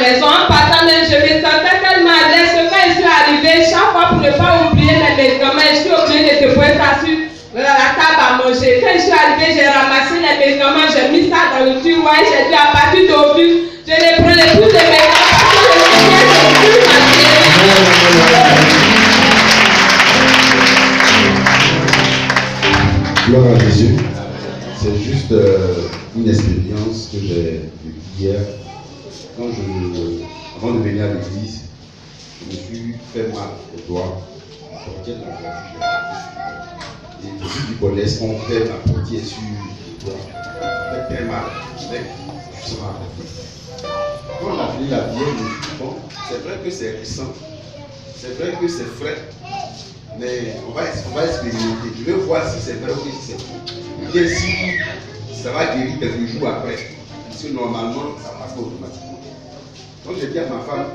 maison. En partant même, je me sentais tellement à l'aise que quand je suis arrivée, chaque fois pour ne pas oublier les médicaments, je suis obligée de te poser ça sur la table à manger. Quand je suis arrivée, j'ai ramassé les médicaments, j'ai mis ça dans le tiroir, j'ai dit à partir d'aujourd'hui, je ne prenais plus de médicaments parce que le Seigneur n'est plus ma Gloire à Jésus. C'est juste une expérience que j'ai vécue hier. Avant de venir à l'église, je me suis fait mal au doigt. La portière de la voiture. Et pour ceux qui connaissent, on fait la portière sur le doigt. Ça fait très mal. Mais je suis mal. Quand on a fini la bière, je me suis dit, bon, c'est vrai que c'est récent. C'est vrai que c'est frais. Mais on va expérimenter. Je vais voir si c'est vrai ou si c'est faux. Bien si ça va guérir quelques jours après. Parce que normalement, ça passe pas automatiquement. Donc j'ai dit à ma femme,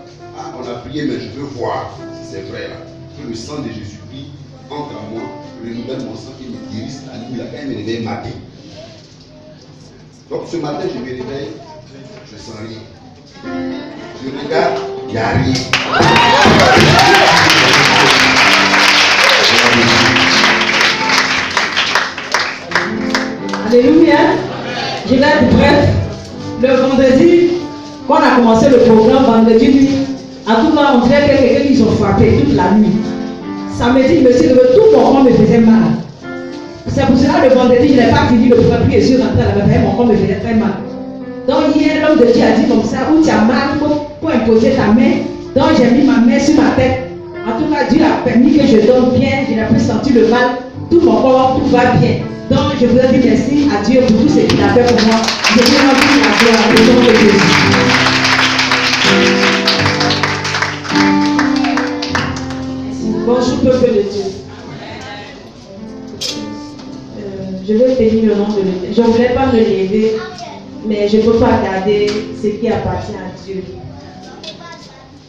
on a prié, mais je veux voir si c'est vrai là. Que le sang de Jésus-Christ entre en moi, renouvelle mon sang, qu'il me guérisse la nuit, là, quand il me réveille matin. Donc ce matin, je me réveille, je sens rien. Je regarde, il n'y a rien. Alléluia. Je vais être bref. Le vendredi, quand on a commencé le programme, vendredi nuit, à tout moment, on dirait que quelqu'un qui ont frappé toute la nuit. Samedi, je me suis levé, tout mon corps me faisait mal. C'est pour cela le vendredi, je n'ai pas fini le programme, puis je suis rentré à la maison, mon corps me faisait très mal. Donc hier, l'homme de Dieu a dit comme ça, où tu as mal, il faut imposer ta main. Donc j'ai mis ma main sur ma tête. En tout cas, Dieu a permis que je dorme bien, je n'ai plus senti le mal, tout mon corps, tout va bien. Donc je voudrais dire merci à Dieu pour tout ce qu'il a fait pour moi. Je vous remercie la gloire au nom de Jésus. Bonjour peuple de Dieu. Je vais bénir le nom de Dieu. Je ne voulais pas me lever, mais je ne peux pas garder ce qui appartient à Dieu.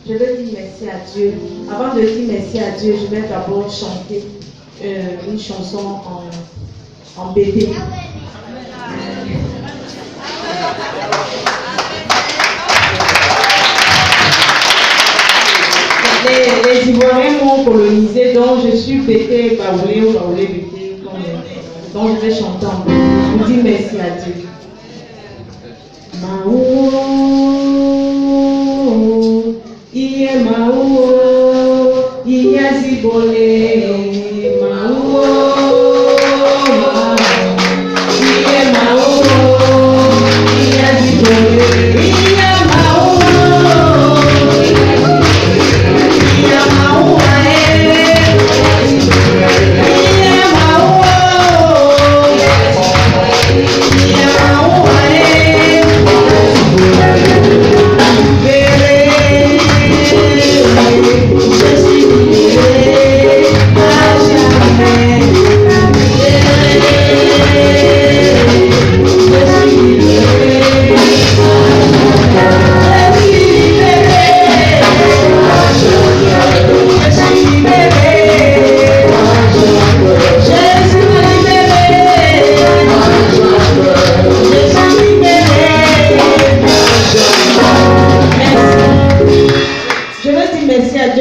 Je vais dire merci à Dieu. Avant de dire merci à Dieu, je vais d'abord chanter une chanson en bébé. Les Ivoiriens m'ont colonisé, donc je suis bébé, baoulé ou baoulé bébé. Donc je vais chanter en bébé. Je vous dis merci à Dieu. Maou, iye maou, iye zibole, maou.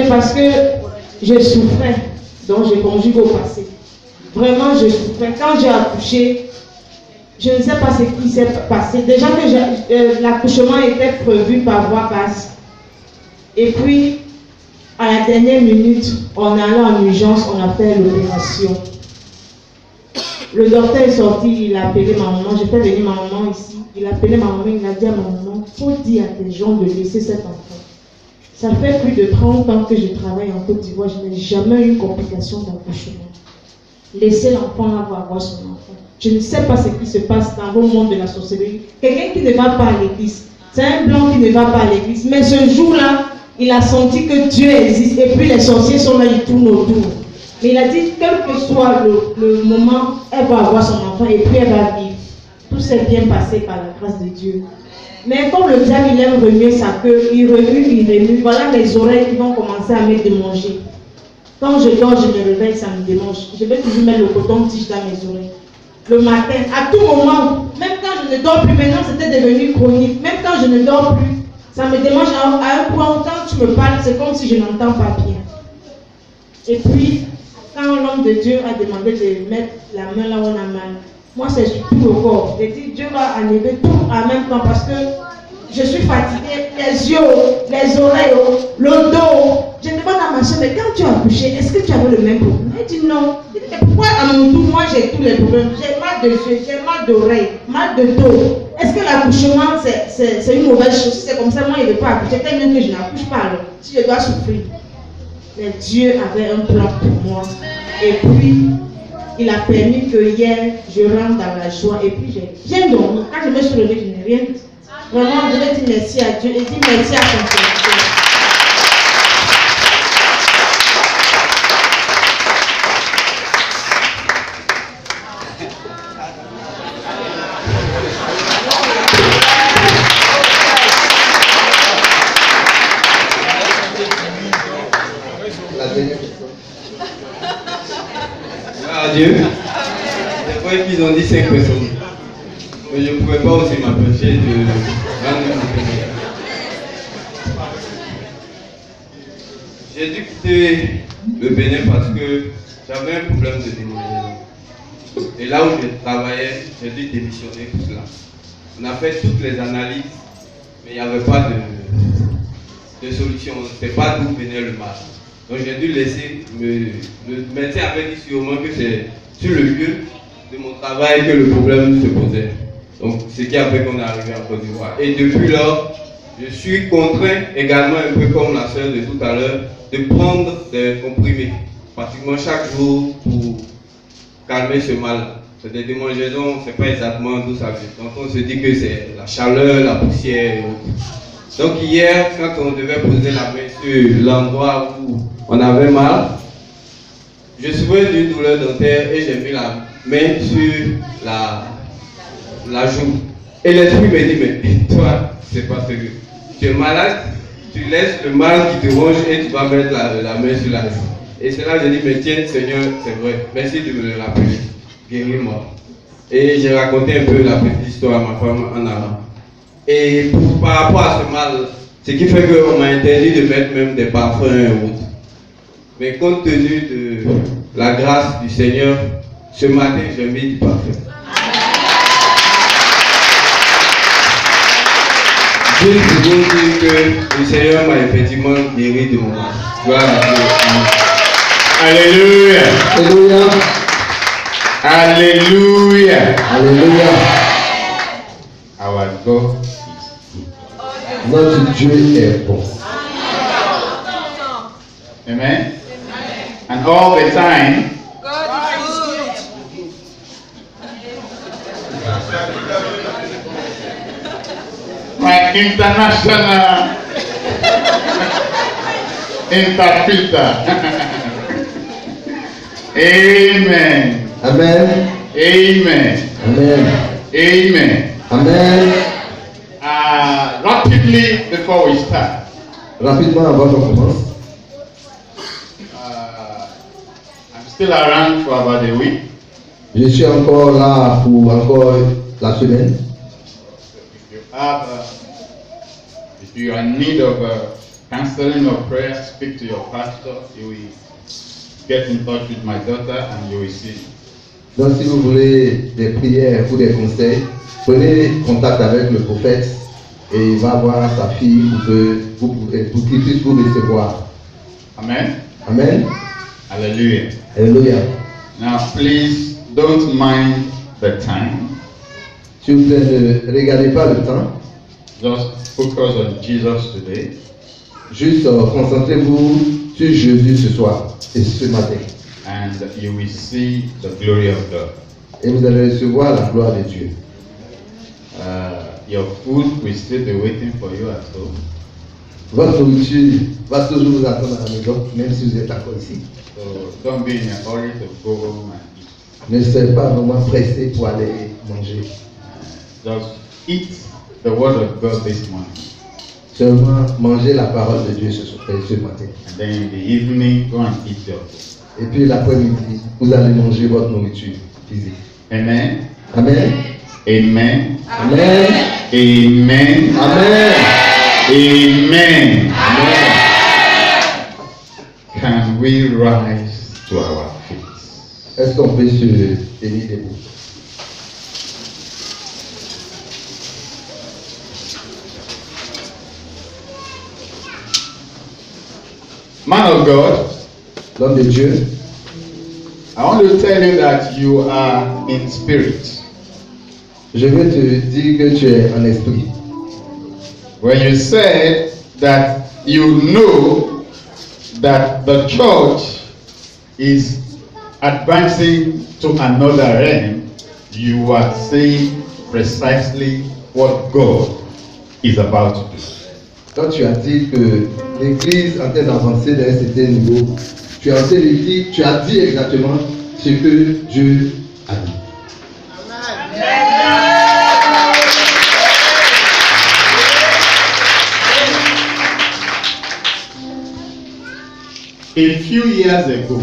Parce que je souffrais, donc je conjugue au passé. Vraiment, je souffrais. Quand j'ai accouché, je ne sais pas ce qui s'est passé. Déjà que l'accouchement était prévu par voie basse. Et puis, à la dernière minute, on est allé en urgence, on a fait l'opération. Le docteur est sorti, il a appelé ma maman. J'ai fait venir ma maman ici. Il a appelé ma maman, il a dit à ma maman, il faut dire à tes gens de laisser cet enfant. Ça fait plus de 30 ans que je travaille en Côte d'Ivoire, je n'ai jamais eu une complication d'accouchement. Laissez l'enfant là pour avoir son enfant. Je ne sais pas ce qui se passe dans le monde de la sorcellerie. Quelqu'un qui ne va pas à l'église, c'est un blanc qui ne va pas à l'église, mais ce jour-là, il a senti que Dieu existe et puis les sorciers sont là, ils tournent autour. Mais il a dit, quel que soit le moment, elle va avoir son enfant et puis elle va vivre. Tout s'est bien passé par la grâce de Dieu. Mais quand le diable il aime remuer sa queue, il remue, voilà mes oreilles qui vont commencer à mettre de manger. Quand je dors, je me réveille, ça me démange. Je vais toujours mettre le coton-tige dans mes oreilles. Le matin, à tout moment, même quand je ne dors plus, maintenant c'était devenu chronique, même quand je ne dors plus, Ça me démange à un point où quand tu me parles, c'est comme si je n'entends pas bien. Et puis, quand l'homme de Dieu a demandé de mettre la main là où on a mal, moi c'est tout le corps. J'ai dit Dieu va enlever tout en même temps parce que je suis fatiguée, les yeux, les oreilles, le dos. Je demande à ma soeur, mais quand tu as accouché, est-ce que tu avais le même problème? Elle dit non. Je dis, mais pourquoi à mon tour, moi j'ai tous les problèmes? J'ai mal de yeux, j'ai mal d'oreilles, mal de dos. Est-ce que l'accouchement c'est une mauvaise chose? Si c'est comme ça, moi il ne veut pas accoucher. C'est mieux que je n'accouche pas alors, si je dois souffrir. Mais Dieu avait un plan pour moi. Et puis, il a permis que hier, je rentre dans la joie. Et puis, j'ai bien dormi. Quand je me suis levée, je n'ai rien dit. Vraiment, je vais dire merci à Dieu et dire merci à son Seigneur. Dieu. C'est vrai qu'ils ont dit 5 personnes. Mais je ne pouvais pas aussi m'empêcher de rendre une opinion. J'ai dû quitter le Bénin parce que j'avais un problème de déménagement. Et là où je travaillais, j'ai dû démissionner pour cela. On a fait toutes les analyses, mais il n'y avait pas de solution. On ne sait pas d'où venait le mal. Donc j'ai dû laisser, le médecin avait dit sûrement que c'est sur le lieu de mon travail que le problème se posait. Donc ce qui a fait qu'on est arrivé en Côte d'Ivoire. Et depuis lors, je suis contraint également, un peu comme la sœur de tout à l'heure, de prendre des comprimés, pratiquement chaque jour pour calmer ce mal. C'est des démangeaisons, on ne sait pas exactement d'où ça vient. Donc on se dit que c'est la chaleur, la poussière et autres. Donc hier, quand on devait poser la main sur l'endroit où on avait mal, je souffrais d'une douleur dentaire et j'ai mis la main sur la joue. Et l'esprit me dit, mais toi, c'est parce que tu es malade, tu laisses le mal qui te ronge et tu vas mettre la main sur la joue. Et c'est là que j'ai dit, mais tiens Seigneur, c'est vrai, merci de me le rappeler, guéris-moi. Et j'ai raconté un peu la petite histoire à ma femme en avant. Et par rapport à ce mal, ce qui fait qu'on m'a interdit de mettre même des parfums et autres. Mais compte tenu de la grâce du Seigneur, ce matin, j'ai mis du parfum. Juste pour vous dire que le Seigneur m'a effectivement guéri de mon mal. Gloire à Dieu. Alléluia. Alléluia. Alléluia. Alléluia. Our God is good. Notre Dieu est bon. Amen. And all the time, God is good. my international interpreter. Amen. Amen. Amen. Amen. Amen. Amen. Rapidly before we start, Rapidement avant qu'on commence, I'm still around for about a week. je suis encore là pour encore la semaine. If you are in need of counseling or prayer, speak to your pastor. You will get in touch with my daughter and you will see. Donc si vous voulez des prières ou des conseils, prenez contact avec le prophète et il va voir sa fille pour qu'il puisse vous recevoir. Amen. Amen. Hallelujah. Alléluia. Now please don't mind the time. S'il vous plaît, ne regardez pas le temps. Just focus on Jesus today. Juste concentrez-vous sur Jésus ce soir et ce matin. And you will see the glory of God. Et vous allez recevoir la gloire de Dieu. Your food will still be waiting for you at home. Votre nourriture va toujours vous attendre à la maison, même si vous êtes encore ici. So don't be in a hurry to go home and eat. Ne soyez pas vraiment pressé pour aller manger. Just eat the word of God this morning. Seulement manger la parole de Dieu ce matin. And then in the evening, go and eat your food. Et puis l'après-midi, vous allez manger votre nourriture physique. Amen. Amen. Amen. Amen. Amen. Amen. Amen. Can we rise to our feet? Est-ce qu'on peut se tenir debout? Man of God, L'homme de Dieu, I want to tell you that you are in spirit. je veux te dire que tu es en esprit. When you said that you know that the church is advancing to another realm, you are saying precisely what God is about to do. Quand tu as dit que l'église en train d'avancer d'un certain niveau, tu as dit exactement ce que Dieu a dit. A few years ago,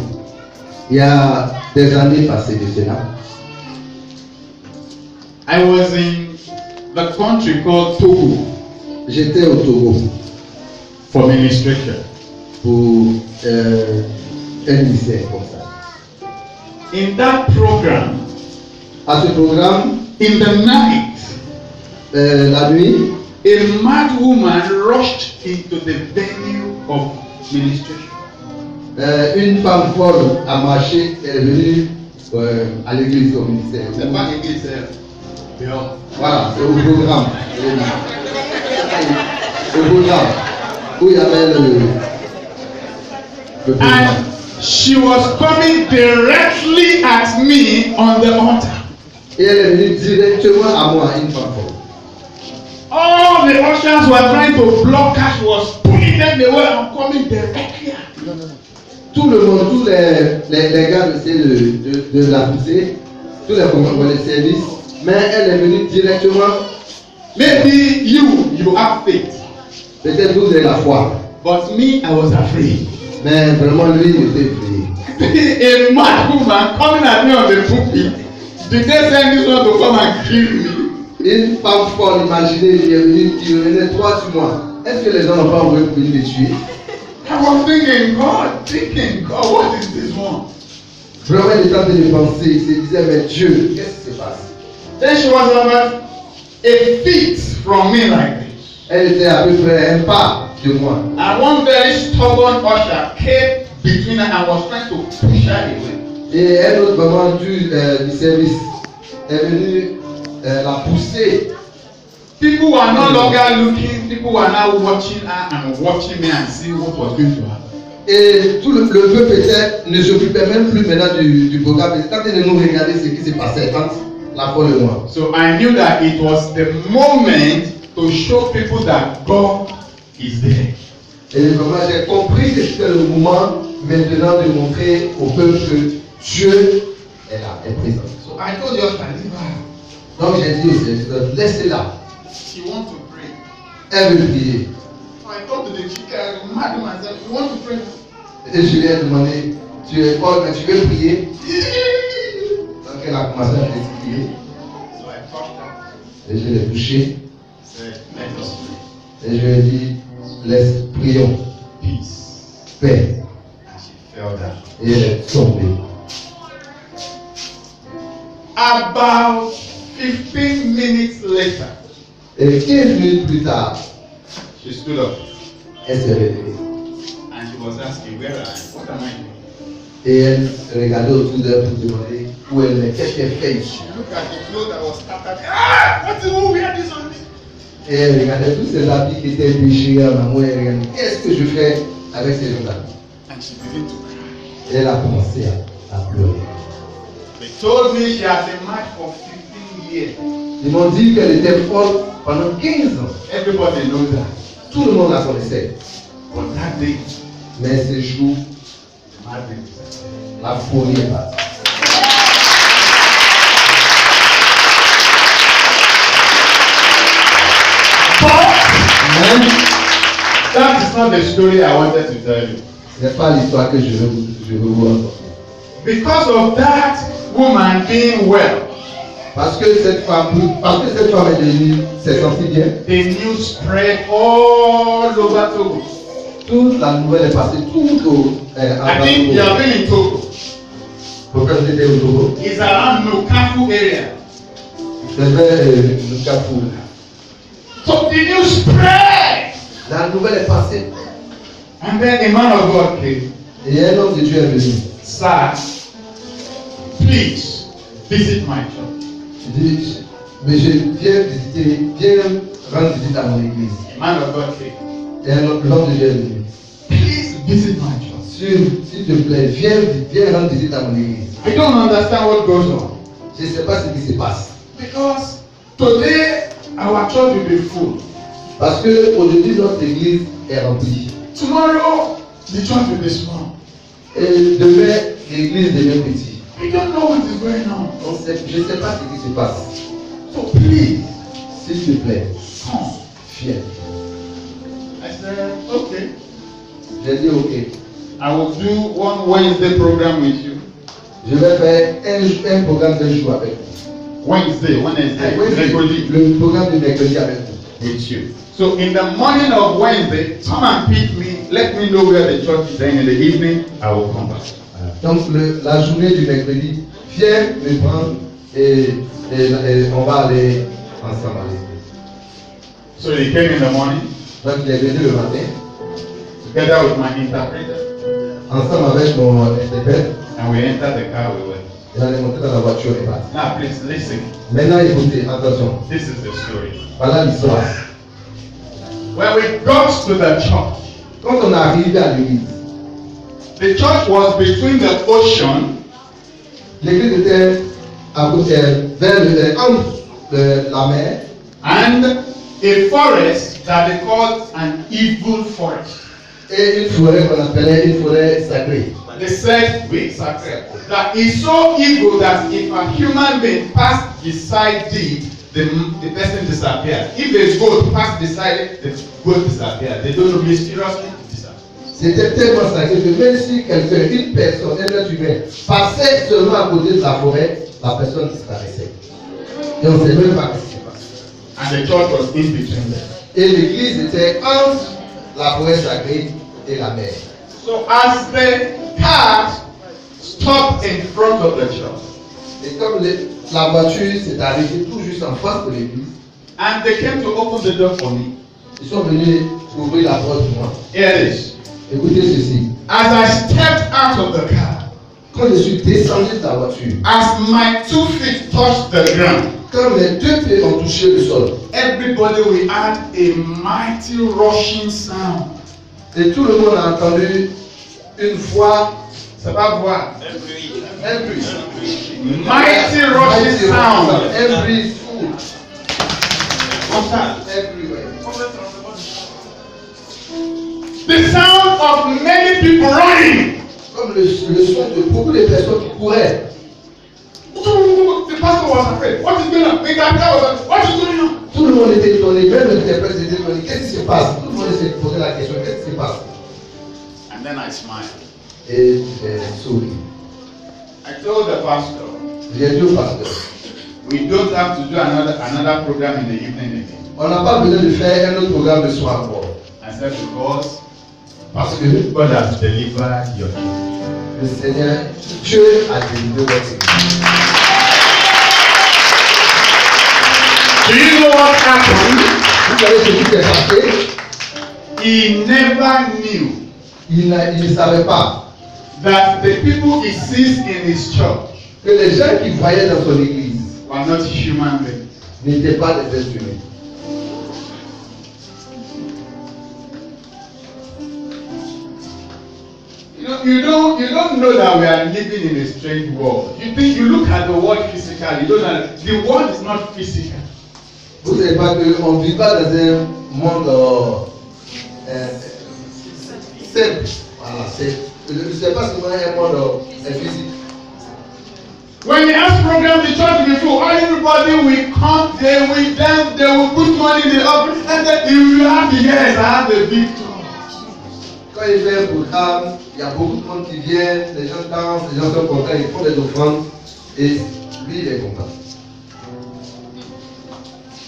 Il y a des années passées de cela, I was in the country called Togo j'étais au Togo for ministration. pour un lycée comme ça. In that program, À ce programme, in the night, la nuit, a mad woman rushed into the venue of ministration. une femme folle a marché, elle est venue à l'église au ministère. C'est pas l'église, c'est dehors. Voilà, c'est au programme. Au programme où il y avait le programme. And she was coming directly at me on the altar. Et elle est venue directement à moi, une femme folle. All the ushers were trying to block her. She was pulling them away and coming directly at me. Tout le monde, tous les gars essayaient de la pousser, tous les commandants, les services, mais elle est venue directement. Maybe you have faith, Peut-être vous avez la foi, but me, I was afraid. mais vraiment lui, il était effrayé. A mad woman coming at me on the pulpit. Did they send this one to come and kill me? Une femme folle, imaginez, il revenait 3 sur moi. Est-ce que les gens n'ont pas voulu me tuer? I was thinking, God, what is this one? Vraiment, il était en train de penser, il se disait, mais Dieu, qu'est-ce qui se passe? Then she was about a feet from me like this. Elle était à peu près un pas de moi. And one very stubborn usher came between her and was trying to push her away. Et un autre maman du service est venu la pousser. People were no longer looking, people were now watching her and watching me and see what was going to happen. Et tout le peuple peut-être ne s'occupait même plus maintenant du programme. Quand ils nous regardaient ce qui se passait quand la folle et moi. So I knew that it was the moment to show people that God is there. Et vraiment j'ai compris que c'était le moment maintenant de montrer au peuple que Dieu est là, est présent. So I told you to leave her. Donc j'ai dit au Seigneur, laissez-la. She wants to pray. Elle veut prier. So I told to the chicken, madam, I said, you want to pray? Et je lui ai demandé, tu es folle, mais tu veux prier? Donc elle a commencé à respirer. So I touched her. Et je l'ai touché. Said, let us pray. Et je lui ai dit, prions, Peace. paix. And she fell down. Et elle est tombée. About 15 minutes later, Et 15 minutes plus tard, she stood up elle s'est réveillée. and she was asking, where am I? What am I doing? Et elle regardait autour d'elle pour demander où elle est, qu'est-ce qu'elle fait ici. She looked at the clothes that was scattered. Ah! What do you wear this on me? Et elle regardait tous ces habits qui étaient déchirés en amour. Elle regardait, qu'est-ce que je fais avec ces habits? And she began to cry. Et elle a commencé à pleurer. They told me she had been mad for 15 years. Ils m'ont dit qu'elle était folle pendant 15 ans. Everybody knows that. Tout le monde la connaissait. But that day, Mais ce jour, the mad day disappeared. la folie est partie. Même, That is not the story I wanted to tell you. ce n'est pas l'histoire que je veux vous raconter. Because of that woman being well, Parce que cette femme est devenue, s'est sentie bien. The news spread all over Togo. Toute la nouvelle est passée tout au I think you have been in Togo. Pourquoi j'étais au Togo? It's around Nukafu area. C'était le Carrefour. So the news spread. La nouvelle est passée. And then a man of God came. Et un homme de Dieu est venu. Sir, please visit my church. Il dit, mais viens rendre visite à mon église. A man of God came. Et l'homme de Dieu est venu. Please visit my church. S'il te plaît, viens rendre visite à mon église. I don't understand what goes on. Je ne sais pas ce qui se passe. Because today our church will be full. Parce que aujourd'hui notre église est remplie. Tomorrow the church will be small. Et demain l'église devient petite. We don't know what is going on. Je ne sais pas ce qui se passe. So please S'il te plaît, come. viens. I said, okay. J'ai dit ok. I will do one Wednesday program with you. Je vais faire un programme d'un jour avec vous. Wednesday, mercredi. Le programme de mercredi avec vous. With you. So in the morning of Wednesday, come and pick me. Let me know where the church is. Then in the evening, I will come back. Donc la journée du mercredi, viens me prendre et on va aller ensemble à l'église. So he came in the morning Donc il est venu le matin, together with my interpreter, ensemble avec mon interprète, and we entered the car we went. et on est monté dans la voiture et parti. Now please listen. Maintenant écoutez, attention, This is the story. voilà l'histoire. When we got to the church, Quand on est arrivé à l'église, the church was between the ocean l'église était entre la mer and a forest that they called an evil forest. et une forêt qu'on appelait une forêt sacrée. They said, wait, sacred. That is so evil that if a human being passed beside it, the person disappears. If a goat passed beside it, the goat disappears. They don't know mysteriously disappear. C'était tellement sacré que même si quelqu'un, une personne, un être humain, passait seulement à côté de la forêt, la personne disparaissait. Et on ne sait même pas ce qui se passe. And the church was in between them. Et l'église était entre la forêt sacrée et la mer. So as the car stopped in front of the church, Et comme la voiture s'est arrêtée tout juste en face de l'église, and they came to open the door for me. ils sont venus ouvrir la porte pour moi. Here it is. Écoutez ceci. As I stepped out of the car, Quand je suis descendu de la voiture, as my 2 feet touched the ground, quand mes 2 pieds ont touché le sol, everybody will add a mighty rushing sound. et tout le monde a entendu une voix, C'est pas voix. un bruit. Mighty rushing sound. Un bruit fou. Comme ça. Un bruit, ouais. The sound of many people running. Comme le son de beaucoup de personnes qui couraient. The pastor was afraid. What is going on? The doctor was afraid. What is going on? Tout le monde était étonné, même l'interprète était étonné. Qu'est-ce qui se passe? Tout le monde s'est posé la question, qu'est-ce qui se passe? And then I smiled. Et j'ai souri. I told the pastor, J'ai dit au pasteur, we don't have to do another program in the evening again. on n'a pas besoin de faire un autre programme de soir encore. I said, because Parce que God has delivered your children. le Seigneur, Dieu a délivré votre église. Do you know what happened? Vous savez ce qui s'est passé? He never knew Il ne savait pas that the people he sees in his church que les gens qui voyaient dans son église were not human beings. n'étaient pas des êtres humains. You don't know that we are living in a strange world. You think you look at the world physically. You don't know the world is not physical. Vous ne savez pas qu'on ne vit pas dans un monde simple. Voilà, je ne sais pas si on a un monde physique. When the house program, the church will be full. Everybody will come, they will dance, they will put money in the offering, and then you will have the yes, I have the big church. Quand il fait un programme, il y a beaucoup de monde qui viennent, les gens dansent, les gens sont contents, ils font des offrandes et lui il est content.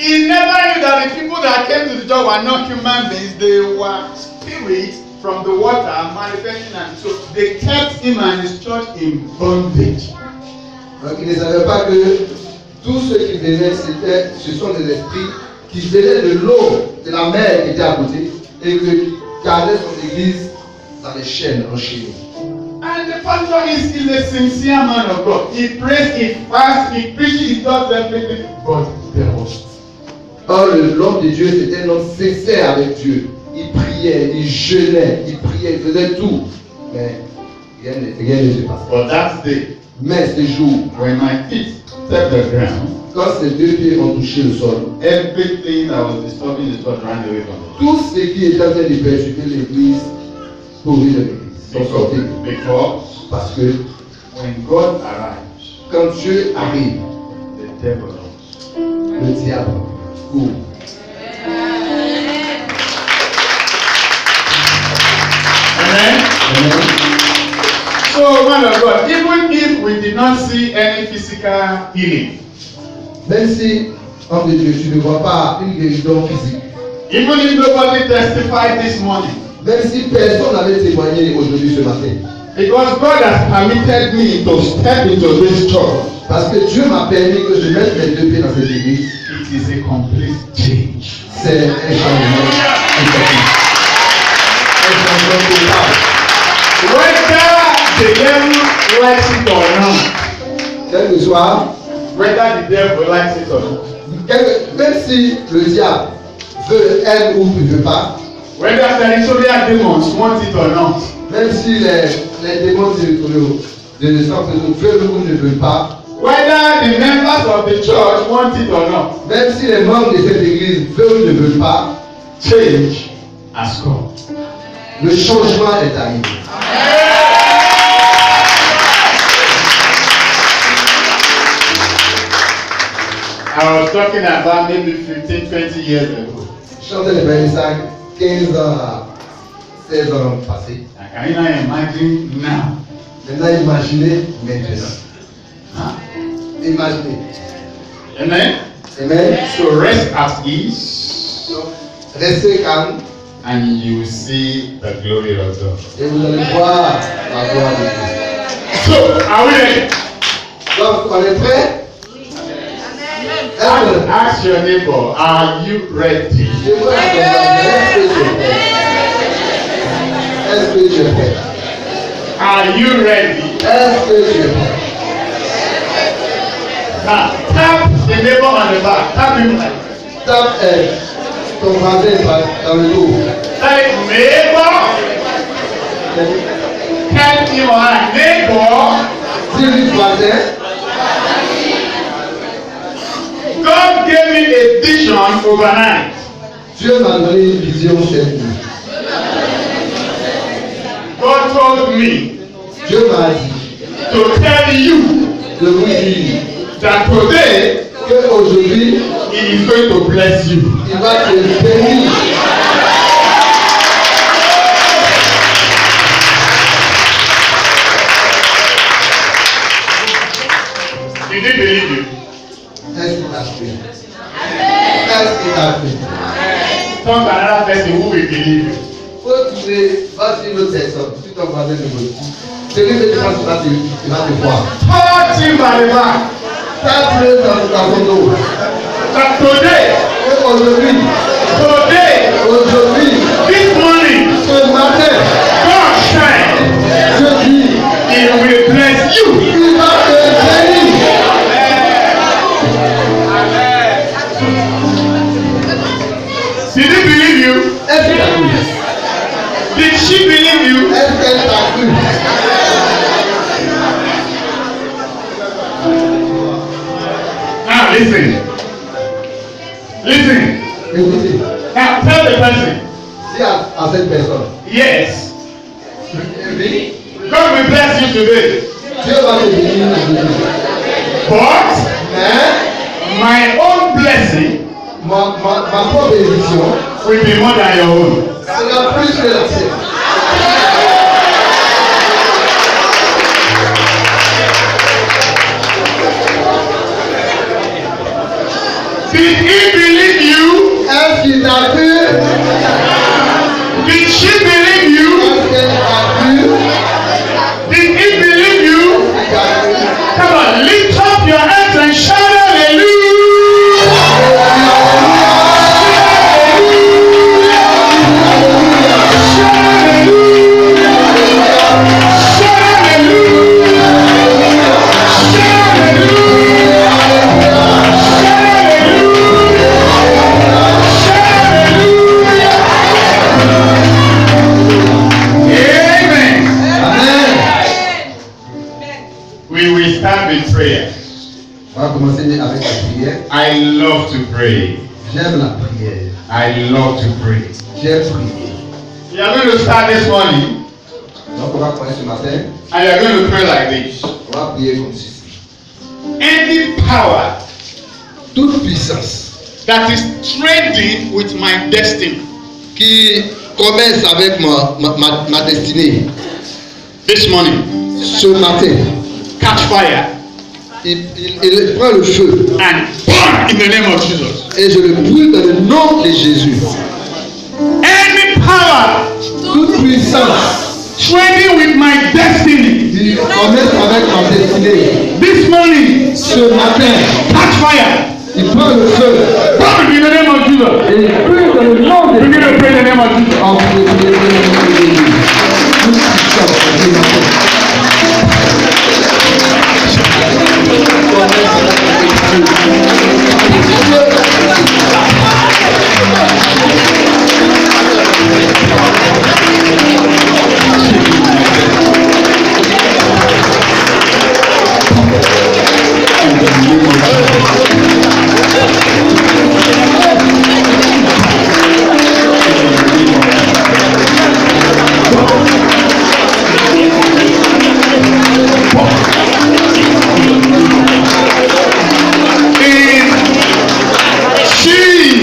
He never knew that the people that came to the church were not human beings. They were spirits from the water manifesting, and so they kept him and his church in bondage. Donc il ne savait pas que tous ceux qui venaient, ce sont des esprits qui venaient de l'eau, de la mer qui était à côté, et qui gardaient son église dans les chaînes enchaînées. And the pastor is a sincere man of God. He prays, he fasts, he preaches, he does everything, but there was. Or, l'homme de Dieu, c'était un homme sincère avec Dieu. Il priait, il jeûnait, il priait, il faisait tout. Mais rien ne se passait. But that day, Mais ce jour, when my feet touched the ground, quand ses deux pieds ont touché le sol, everything that was disturbing the church ran away from me. tout ce qui était en train de perturber l'église, pourrit de l'église, sont sortis. Because Parce que when God arrives, quand Dieu arrive, the devil runs. le diable court. Amen. Amen. So, man of God, even if we did not see any physical healing, Même si, homme de Dieu, tu ne vois pas une guérison physique, even if nobody testified this morning, même si personne n'avait témoigné aujourd'hui ce matin, because God has permitted me to step into this church, parce que Dieu m'a permis que je mette mes deux pieds dans cette église, it is a complete change. c'est un changement total. Un changement total. Whether the devil likes it or not, Quel que soit, whether the devil likes it or not, même si le diable veut, aime ou ne veut pas, whether territorial demons want it or not, même si les démons de sang veulent ou ne veulent pas, whether the members of the church want it or not, même si les membres de cette église veulent ou ne veulent pas, change has come. le changement est arrivé. I was talking about maybe 15, 20 years ago. Je suis en train de parler de ça 15 ans, 16 ans passés. And can you now imagine now? Maintenant, imaginez maintenant. Huh? Imaginez. Amen? Amen. So rest at ease Restez calme and you will see the glory of God. et vous allez voir la gloire de Dieu. So, are we ready? Donc, on est prêt? Ask your neighbor, are you ready? Je veux est-ce que tu es prêt? Are you ready? Est-ce que tu es prêt? Now, tap the neighbor on the back. Tap him. Tape ton voisin dans le dos. Say, neighbor. Tell him or her, neighbor. Dis-lui voisin. God gave me a vision overnight. Dieu m'a donné une vision cette nuit. God told me Dieu m'a dit to tell you de vous dire that today qu'aujourd'hui, He is going to bless you. il va te bénir. Did he believe you? Est-ce qu'il t'a fait? Est-ce qu'il t'a fait? Talk to another person who will believe you. Faut trouver, va sur une autre personne. Si ton voisin ne veut pas, celui que tu penses qu'il va te voir. Touch him by the back. Tape-le dans son dos. That today, Et aujourd'hui, this morning, ce matin, God said je dis, He will bless you. il va te bénir. Did he believe you? Est-ce qu'il t'a cru? Did she believe you? Est-ce qu'elle t'a cru? Now listen. Listen. Écoutez, Now tell the person, dis à cette personne, yes, oui, God will bless you today. Dieu va te bénir aujourd'hui. But Mais my own blessing ma propre bénédiction will be more than your own. sera plus que la tienne. Did he believe qu'il t'a vu? Did she believe you? Est-ce qu'elle t'a vu? Did he believe you? Come on, lift up your hands and shout hallelujah. Prayer. On va commencer avec la prière. I love to pray. J'aime la prière. I love to pray. J'aime prier. We are going to start this morning. Donc on va prier ce matin. And we are going to pray like this. On va prier comme ceci. Any power Toute puissance that is trading with my destiny qui commerce avec ma destinée this morning, ce matin, catch fire il prend le feu and burn in the name of Jesus. et je le brûle dans le nom de Jésus. Any power Toute puissance trading with my destiny qui commerce avec ma destinée this morning, ce matin, catch fire, il prend le feu burn in the name of Jesus. et il brûle dans le nom de We're going to pray in the name of Jesus. En priant dans le nom de Jésus. Toute puissance ce matin.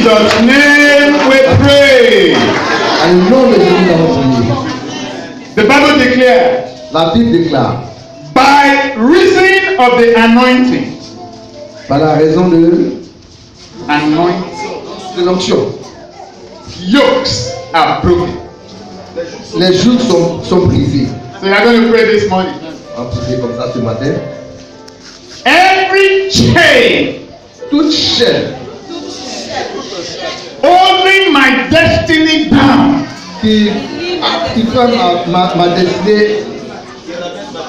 Jesus' name we pray. Dans le nom de Jésus, nous avons prié. The Bible declares, La Bible déclare, by reason of the anointing, par la raison de l'onction, yokes are broken. les jours sont brisés. So you are going to pray this morning. On va prier comme ça ce matin. Every chain Toute chaîne holding my destiny down, qui fait ma destinée,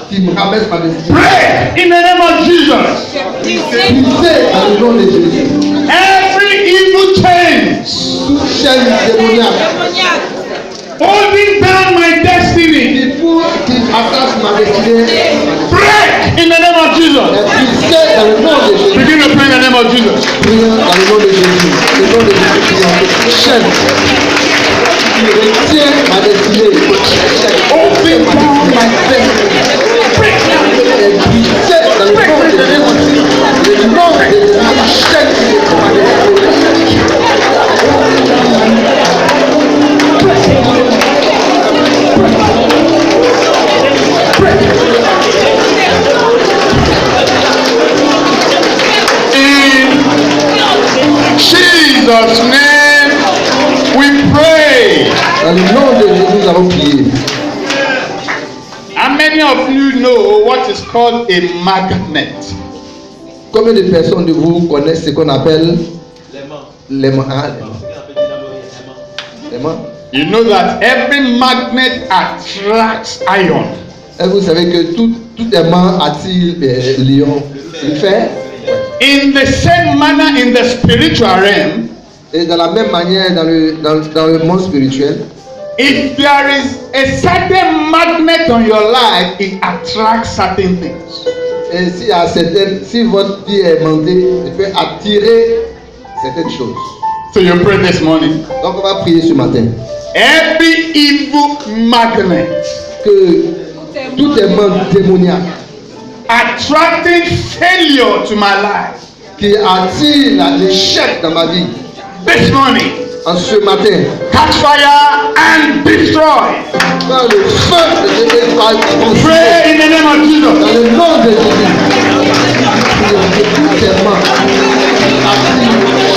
qui me rabaisse ma destinée, break in the name of Jesus. brisée dans le nom de Jésus. Every evil chains Toute chaîne démoniaque holding down my destiny, qui attache ma destinée break in the name of Jesus. est brisée dans le nom de Jésus. Begin to pray in the name of Jesus. Prions dans le nom de Jésus. Le nom de Jésus, prions. Toute chaîne qui retient ma destinée, Open ma destinée est brisée dans le nom de Jésus. Le nom de Jésus, toute chaîne qui retient ma destinée. In Jesus' name we pray. Dans le nom de Jésus, nous avons prié. How many of you know what is called a magnet? Combien de personnes de vous connaissent ce qu'on appelle l'aimant? L'aimant? You know that every magnet attracts iron. Et vous savez que tout aimant attire l'ion, le fer. In the same manner, in the spiritual realm, Et dans la même manière, dans le monde spirituel, if there is a certain magnet on your life, it attracts certain things. et si votre vie est aimantée, il peut attirer certaines choses. So you pray this morning. Donc on va prier ce matin. Every evil magnet Que tout aimant démoniaque attracting failure to my life, qui attire l'échec dans ma vie, this morning, en ce matin, catch fire and destroy. dans le feu de Dieu, Pray in the name of Jesus. dans le nom de Jésus, que tout aimant attire